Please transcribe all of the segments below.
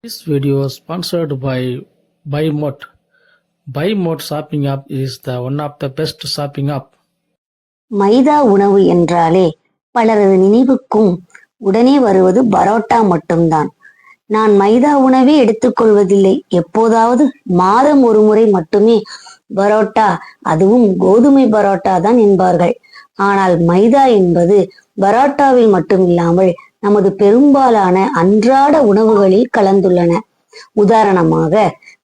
This video is sponsored by BuyMode. BuyMode shopping app is the one of the best shopping app. மைதா உணவு என்றாலே பலரது நினைவுக்கும் உடனே வருவது பரோட்டா மட்டும்தான். நான் மைதா உணவே எடுத்துக்கொள்வதில்லை. எப்போதாவது மாதம் ஒரு முறை மட்டுமே பரோட்டா, அதுவும் கோதுமை பரோட்டா தான் என்பார்கள். ஆனால் மைதா என்பது பரோட்டாவில் மட்டுமில்லாமல் நமது பெரும்பாலான அன்றாட உணவுகளில் கலந்துள்ளன. உதாரணமாக,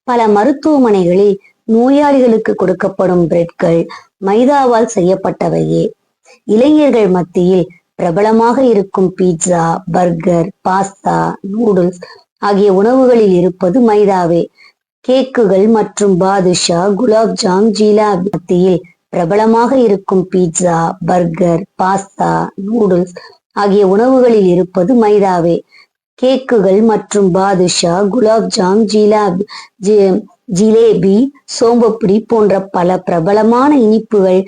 பல மருத்துவமனைகளில் நோயாளிகளுக்கு கொடுக்கப்படும் பிரெட்கள் மைதாவால் செய்யப்பட்டவையே. இளைஞர்கள் மத்தியில் பிரபலமாக இருக்கும் பீட்சா, பர்கர், பாஸ்தா, நூடுல்ஸ் ஆகிய உணவுகளில் இருப்பது மைதாவே. கேக்குகள் மற்றும் பாதுஷா, குலாப்ஜாம், ஜிலாபி மத்தியில் பிரபலமாக இருக்கும் பீட்சா, பர்கர், பாஸ்தா, நூடுல்ஸ் ஆகிய உணவுகளில் இருப்பது மைதாவே. கேக்குகள் மற்றும் பாதுஷா, குலாப்ஜாம், ஜிலேபி, சோம்பப்புடி போன்ற பல பிரபலமான இனிப்புகள்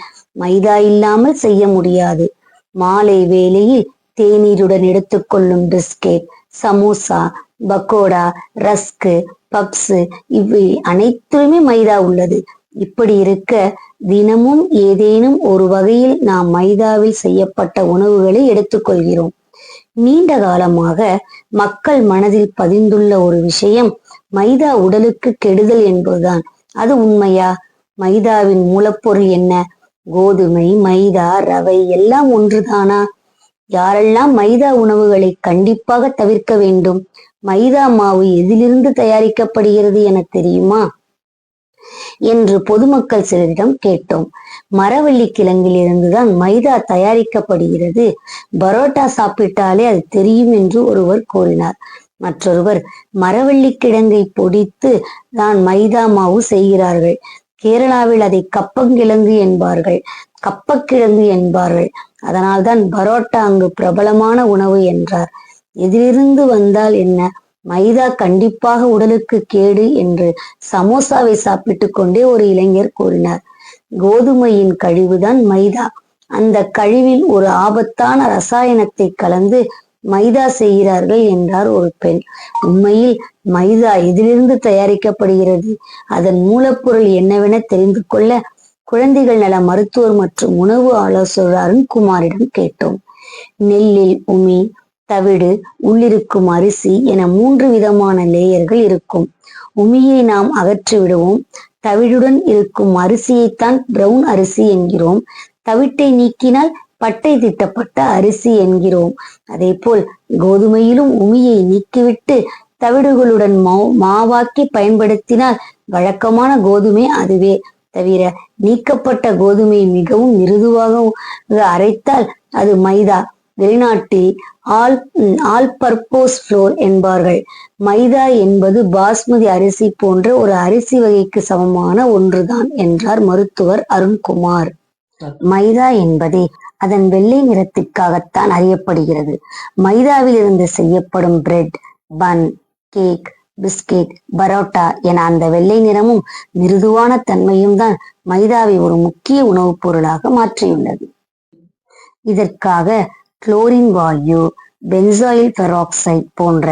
மைதா இல்லாமல் செய்ய முடியாது. மாலை வேளையில் தேநீருடன் எடுத்துக்கொள்ளும் பிஸ்கெட், சமோசா, பக்கோடா, ரஸ்கு, பப்ஸ் இவை அனைத்துமே மைதா உள்ளது. இப்படி இருக்க தினமும் ஏதேனும் ஒரு வகையில் நாம் மைதாவில் செய்யப்பட்ட உணவுகளை எடுத்துக்கொள்கிறோம். நீண்ட காலமாக மக்கள் மனதில் பதிந்துள்ள ஒரு விஷயம் மைதா உடலுக்கு கெடுதல் என்பதுதான். அது உண்மையா? மைதாவின் மூலப்பொருள் என்ன? கோதுமை, மைதா, ரவை எல்லாம் ஒன்றுதானா? யாரெல்லாம் மைதா உணவுகளை கண்டிப்பாக தவிர்க்க வேண்டும்? மைதா மாவு எதிலிருந்து தயாரிக்கப்படுகிறது என தெரியுமா என்று பொதுமக்கள் சிலரிடம் கேட்டோம். மரவள்ளி கிழங்கில் இருந்துதான் மைதா தயாரிக்கப்படுகிறது. பரோட்டா சாப்பிட்டாலே அது தெரியும் என்று ஒருவர் கூறினார். மற்றொருவர், மரவள்ளி கிழங்கை பொடித்து தான் மைதா மாவு செய்கிறார்கள். கேரளாவில் அதை கப்பங்கிழங்கு என்பார்கள், கப்பக்கிழங்கு என்பார்கள். அதனால்தான் பரோட்டா அங்கு பிரபலமான உணவு என்றார். எதிலிருந்து வந்தால் என்ன, மைதா கண்டிப்பாக உடலுக்கு கேடு என்று சமோசாவை சாப்பிட்டு கொண்டே ஒரு இளைஞர் கூறினார். கோதுமையின் கழிவுதான் மைதா. அந்த கழிவில் ஒரு ஆபத்தான ரசாயனத்தை கலந்து மைதா செய்கிறார்கள் என்றார் ஒரு பெண். உண்மையில் மைதா எதிலிருந்து தயாரிக்கப்படுகிறது, அதன் மூலப்பொருள் என்னவென தெரிந்து கொள்ள குழந்தைகள் நல மருத்துவர் மற்றும் உணவு ஆலோசகர் அருண்குமாரிடம் கேட்டோம். நெல்லில் உமி, தவிடு, உள்ளிருக்கும் அரிசி என 3 விதமான லேயர்கள் இருக்கும். உமியை நாம் அகற்றி விடுவோம். தவிடுடன் இருக்கும் அரிசியைத்தான் பிரவுன் அரிசி என்கிறோம். தவிட்டை நீக்கினால் பட்டை திட்டப்பட்ட அரிசி என்கிறோம். அதே போல் கோதுமையிலும் உமியை நீக்கிவிட்டு தவிடுகளுடன் மாவாக்கி பயன்படுத்தினால் வழக்கமான கோதுமை அதுவே. தவிர நீக்கப்பட்ட கோதுமை மிகவும் மிருதுவாக அரைத்தால் அது மைதா. வெளிநாட்டில் ஆல் பர்போஸ் ஃப்ளோர் என்பார்கள். மைதா என்பது பாஸ்மதி அரிசி போன்ற ஒரு அரிசி வகைக்கு சமமான ஒன்றுதான் என்றார் மருத்துவர் அருண்குமார். மைதா என்பதே அதன் வெள்ளை நிறத்திற்காகத்தான் அறியப்படுகிறது. மைதாவில் இருந்து செய்யப்படும் பிரெட், பன், கேக், பிஸ்கெட், பரோட்டா என அந்த வெள்ளை நிறமும் மிருதுவான தன்மையும் தான் மைதாவை ஒரு முக்கிய உணவுப் பொருளாக மாற்றியுள்ளது. இதற்காக குளோரின் வாயு, பென்சாயில் பெராக்சைடு போன்ற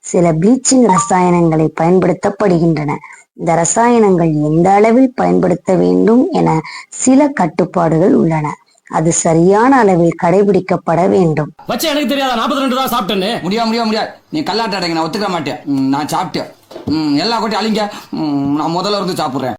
சில ப்ளீச்சிங் ரசாயனங்களை பயன்படுத்தப்படுகின்றன. இந்த ரசாயனங்கள் எந்த அளவில் பயன்படுத்த வேண்டும் என சில கட்டுப்பாடுகள் உள்ளன. அது சரியான அளவில் கடைபிடிக்கப்பட வேண்டும். வச்சு எனக்கு தெரியாத 42 தான் சாப்பிட்டேன்னு. முடியாது. நீ கல்லாட்டாடங்க, நான் ஒத்துக்க மாட்டேன். நான் சாப்பிட்டேன். எல்லா கொட்டி அழிங்க. நான் முதல்ல இருந்து சாப்பிடுறேன்.